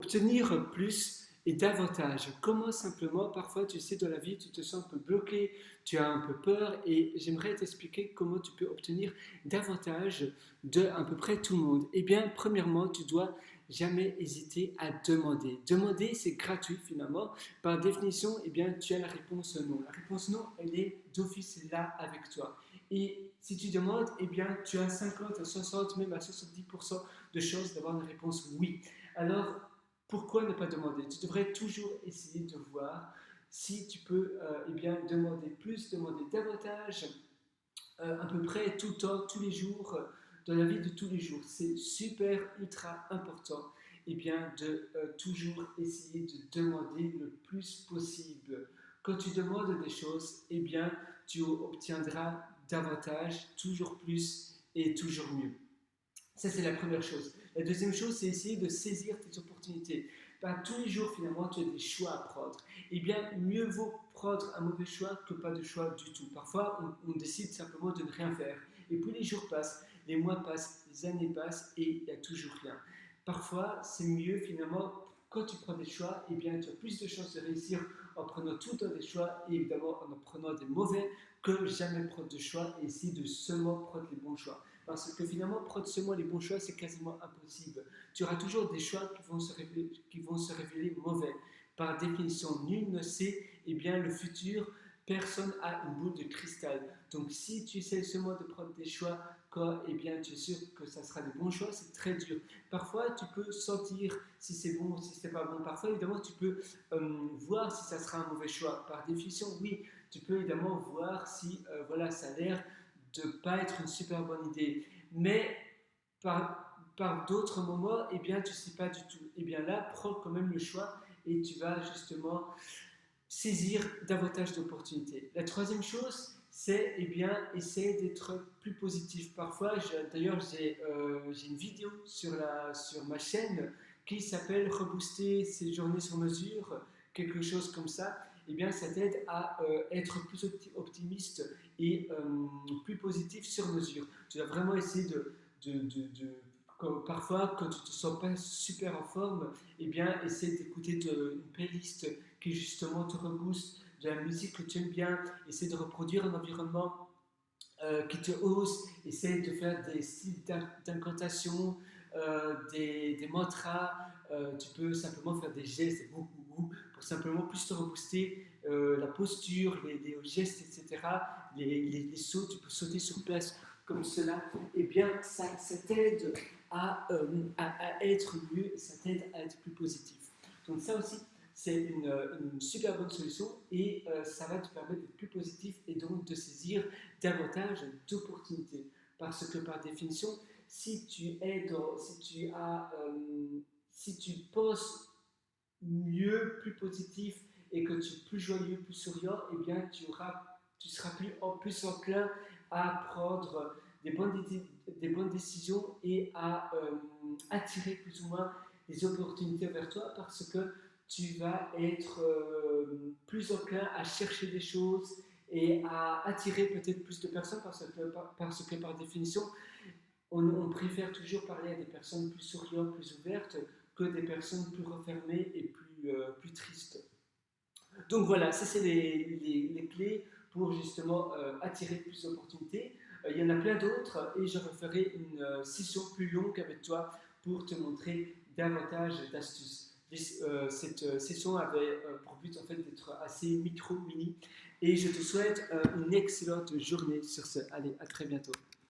Obtenir plus et davantage. Comment simplement, parfois, tu sais, dans la vie, tu te sens un peu bloqué, tu as un peu peur et j'aimerais t'expliquer comment tu peux obtenir davantage de à peu près tout le monde. Eh bien, premièrement, tu dois jamais hésiter à demander. Demander, c'est gratuit finalement. Par définition, eh bien, tu as la réponse non. La réponse non, elle est d'office là avec toi. Et si tu demandes, eh bien, tu as 50 à 60, même à 70% de chances d'avoir une réponse oui. Alors, pourquoi ne pas demander? Tu devrais toujours essayer de voir si tu peux eh bien, demander plus, demander davantage, à peu près tout le temps, tous les jours, dans la vie de tous les jours. C'est super, ultra important eh bien, de toujours essayer de demander le plus possible. Quand tu demandes des choses, eh bien, tu obtiendras davantage, toujours plus et toujours mieux. Ça, c'est la première chose. La deuxième chose, c'est essayer de saisir tes opportunités. Ben, tous les jours, finalement, tu as des choix à prendre. Eh bien, mieux vaut prendre un mauvais choix que pas de choix du tout. Parfois, on décide simplement de ne rien faire. Et puis les jours passent, les mois passent, les années passent et il n'y a toujours rien. Parfois, c'est mieux, finalement, quand tu prends des choix, eh bien, tu as plus de chances de réussir en prenant tout le temps des choix et évidemment en prenant des mauvais que jamais prendre de choix et essayer de seulement prendre les bons choix. Parce que finalement, prendre seulement les bons choix, c'est quasiment impossible. Tu auras toujours des choix qui vont se révéler mauvais. Par définition, nul ne sait eh bien, le futur. Personne n'a une boule de cristal. Donc, si tu essaies seulement de prendre des choix, quand eh bien, tu es sûr que ça sera des bons choix, c'est très dur. Parfois, tu peux sentir si c'est bon ou si c'est pas bon. Parfois, évidemment, tu peux voir si ça sera un mauvais choix. Par définition, oui, tu peux évidemment voir si voilà, ça a l'air de ne pas être une super bonne idée. Mais par d'autres moments, eh bien, tu ne sais pas du tout. Eh bien là, prends quand même le choix et tu vas justement saisir davantage d'opportunités. La troisième chose, c'est eh bien, essayer d'être plus positif. Parfois, d'ailleurs, j'ai une vidéo sur ma chaîne qui s'appelle Rebooster ses journées sur mesure, quelque chose comme ça. Eh bien, ça t'aide à être plus optimiste et plus positif sur mesure. Tu vas vraiment essayer parfois, quand tu ne te sens pas super en forme, eh bien, essaie d'écouter une playlist qui justement te rebooste, de la musique que tu aimes bien, essaie de reproduire un environnement qui te hausse, essaie de faire des styles d'incantation, des mantras, tu peux simplement faire des gestes, pour simplement plus te rebooster, la posture, les gestes, etc., les sauts, tu peux sauter sur place comme cela, et bien ça t'aide à être mieux, ça t'aide à être plus positif. Donc ça aussi, c'est une super bonne solution et ça va te permettre d'être plus positif et donc de saisir davantage d'opportunités. Parce que par définition, si tu es dans, si tu as, si tu penses mieux, plus positif et que tu es plus joyeux, plus souriant, eh bien tu seras plus enclin à prendre des bonnes décisions et à attirer plus ou moins des opportunités vers toi parce que tu vas être plus enclin à chercher des choses et à attirer peut-être plus de personnes parce que par définition, on préfère toujours parler à des personnes plus souriantes, plus ouvertes que des personnes plus refermées et plus tristes. Donc voilà, ça c'est les clés pour justement attirer plus d'opportunités. Il y en a plein d'autres et je referai une session plus longue avec toi pour te montrer davantage d'astuces. Cette session avait pour but en fait d'être assez micro-mini et je te souhaite une excellente journée sur ce. Allez, à très bientôt.